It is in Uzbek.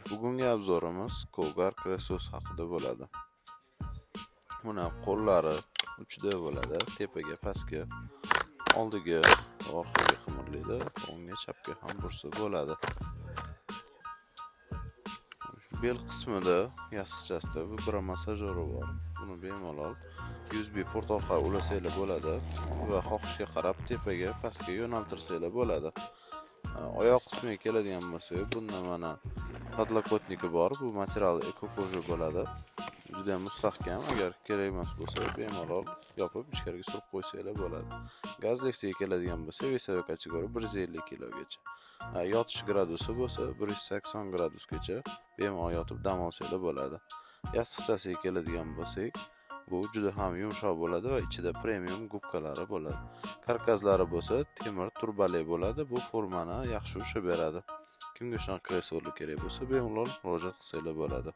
Bugungi obzorimiz Cougar kreslosi haqida bo'ladi. Buni qo'llari uchda bo'ladi, tepaga, pastga, oldiga, orqaga qimirlaydi, o'ngga, chapga ham bursa bo'ladi. Bel qismida, yostiqchasida vibra massajeri bor. Buni bemalol USB port orqali ulasanglar bo'ladi va xohishga qarab tepaga, pastga yo'naltirsanglar bo'ladi. Oyoq qismiga keladigan bo'lsak, bunda mana podlokotniki bor. Bu material ekoko'ja bo'ladi. Juda ham mustahkam. Agar kerak emas bo'lsa, bemalol yopib ichkariga surib qo'ysanglar bo'ladi. Gaz liftiga keladigan bo'lsa, весовой kategoriya 150 kilogacha. Yotish gradusi bo'lsa 180 gradusgacha bemalol yotib dam olsanglar bo'ladi. Yostiqchasiga keladigan bo'lsak, bu juda ham yumshoq bo'ladi va ichida premium gubkalari bo'ladi. Karkazlari bo'lsa temir turbali bo'ladi. Bu formani yaxshi ushlab beradi. Kimga shunaqa kreslo kerak bo'lsa, bemalol murojaat qilsanglar bo'ladi.